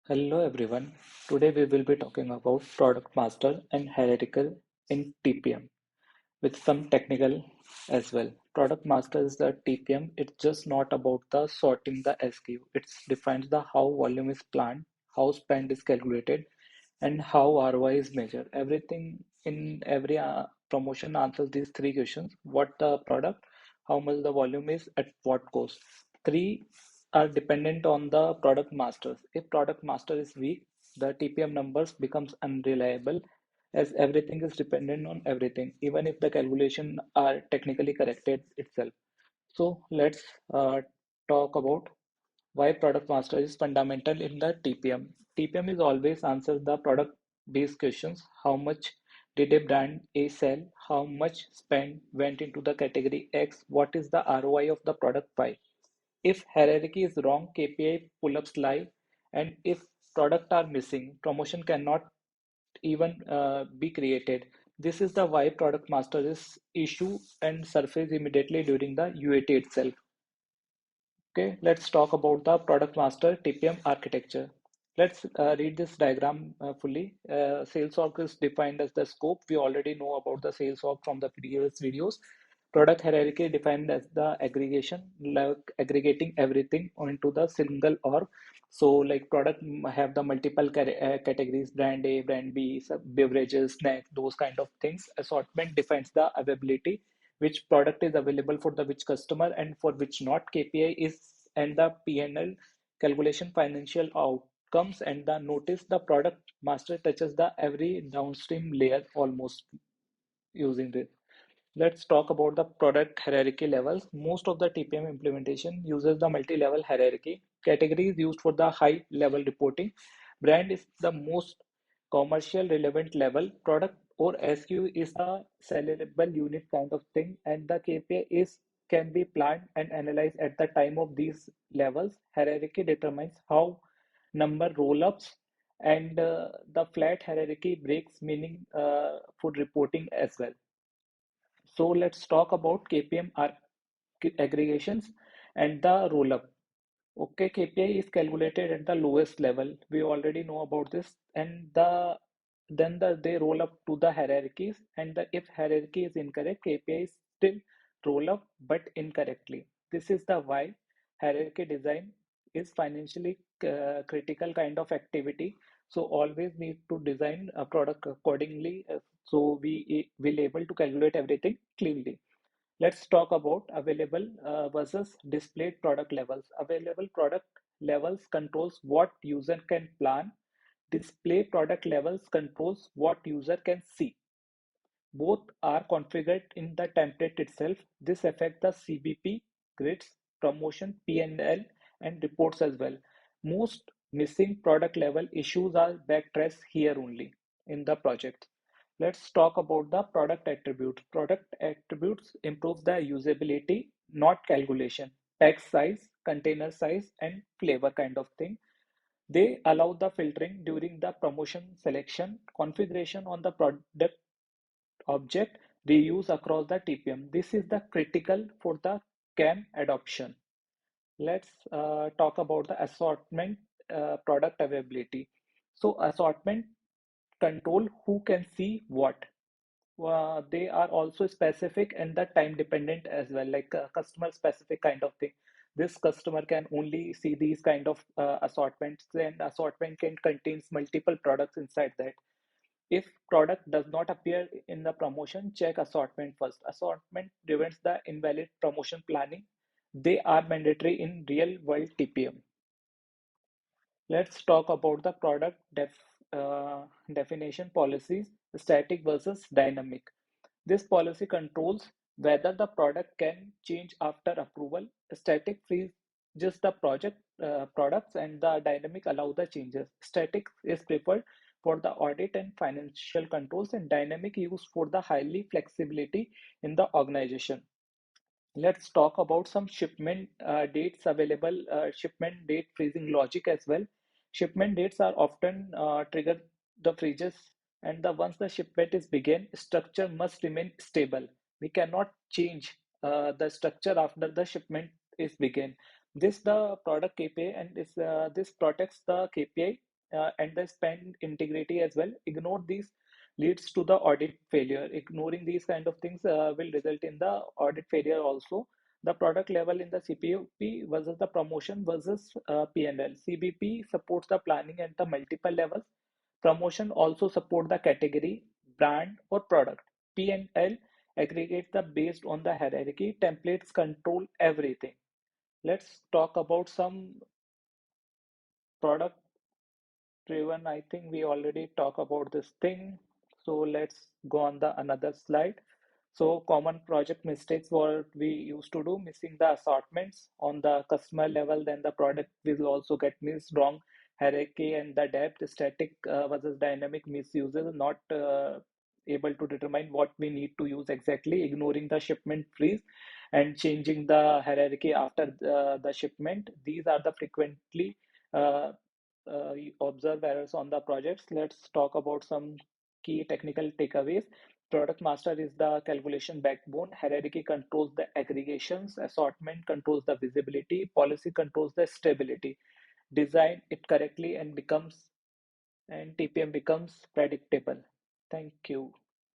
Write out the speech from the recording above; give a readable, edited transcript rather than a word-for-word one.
Hello everyone. Today we will be talking about product master and hierarchical in TPM with some technical as well. Product master is the TPM. It's just not about the sorting the SKU. It defines the how volume is planned, how spend is calculated, and how ROI is measured. Everything in every promotion answers these three questions: what the product, how much the volume is, at what cost. Three are dependent on the product masters. If product master is weak, the TPM numbers becomes unreliable as everything is dependent on everything, even if the calculation are technically corrected itself. So let's talk about why product master is fundamental in the TPM. TPM is always answers the product based questions. How much did a brand A sell? How much spend went into the category X? What is the ROI of the product Y? If hierarchy is wrong, KPI pull-ups lie, and if product are missing, promotion cannot even be created. This is the why product master is issue and surface immediately during the UAT itself. Okay, let's talk about the product master TPM architecture. Let's read this diagram fully. Sales org is defined as the scope. We already know about the sales org from the previous videos. Product hierarchy defined as the aggregation, like aggregating everything onto the single org. So, like product have the multiple categories: brand A, brand B, beverages, snacks, those kind of things. Assortment defines the availability, which product is available for the which customer and for which not. KPI is and the PNL calculation financial outcomes, and the notice the product master touches the every downstream layer almost using this. Let's talk about the product hierarchy levels. Most of the TPM implementation uses the multi-level hierarchy. Category is used for the high level reporting. Brand is the most commercial relevant level. Product or SKU is a sellable unit kind of thing, and the KPI is can be planned and analyzed at the time of these levels. Hierarchy determines how number roll-ups, and the flat hierarchy breaks meaning for reporting as well. So let's talk about KPM aggregations and the roll-up. Okay, KPI is calculated at the lowest level. We already know about this, and they roll up to the hierarchies, and if hierarchy is incorrect, KPI is still roll up but incorrectly. This is the why hierarchy design is financially critical kind of activity. So always need to design a product accordingly, so we will able to calculate everything cleanly. Let's talk about available versus displayed product levels. Available product levels controls what user can plan. Display product levels controls what user can see. Both are configured in the template itself. This affects the CBP, grids, promotion, P&L, and reports as well. Most missing product level issues are backtraced here only in the project. Let's talk about the product attributes. Product attributes improve the usability, not calculation. Pack size, container size, and flavor kind of thing. They allow the filtering during the promotion selection, configuration on the product object reuse across the TPM. This is the critical for the CAM adoption. Let's talk about the assortment product availability. So assortment control who can see what. They are also specific and the time dependent as well, like customer specific kind of thing. This customer can only see these kind of assortments, and assortment can contains multiple products inside that. If product does not appear in the promotion, check assortment first. Assortment prevents the invalid promotion planning. They are mandatory in real world TPM. Let's talk about the product definition policies, static versus dynamic. This policy controls whether the product can change after approval. Static freeze just the products, and the dynamic allow the changes. Static is preferred for the audit and financial controls, and dynamic used for the highly flexibility in the organization. Let's talk about some shipment dates available, shipment date freezing logic as well. Shipment dates are often trigger the freezes, and once the shipment is begin, structure must remain stable. We cannot change the structure after the shipment is begin. This the product KPI, and this protects the KPI and the spend integrity as well. Ignore these leads to the audit failure. Ignoring these kind of things will result in the audit failure also. The product level in the CPP versus the promotion versus P&L. CBP supports the planning at the multiple levels. Promotion also support the category, brand, or product. P&L aggregate the based on the hierarchy. Templates control everything. Let's talk about some product driven. I think we already talk about this thing. So let's go on the another slide. So common project mistakes what we used to do, missing the assortments on the customer level, then the product will also get missed, wrong hierarchy and the depth, static versus dynamic misuses, not able to determine what we need to use exactly, ignoring the shipment freeze and changing the hierarchy after the shipment. These are the frequently uh, observe errors on the projects. Let's talk about some key technical takeaways. Product master is the calculation backbone. Hierarchy controls the aggregations. Assortment controls the visibility. Policy controls the stability. Design it correctly and TPM becomes predictable. Thank you.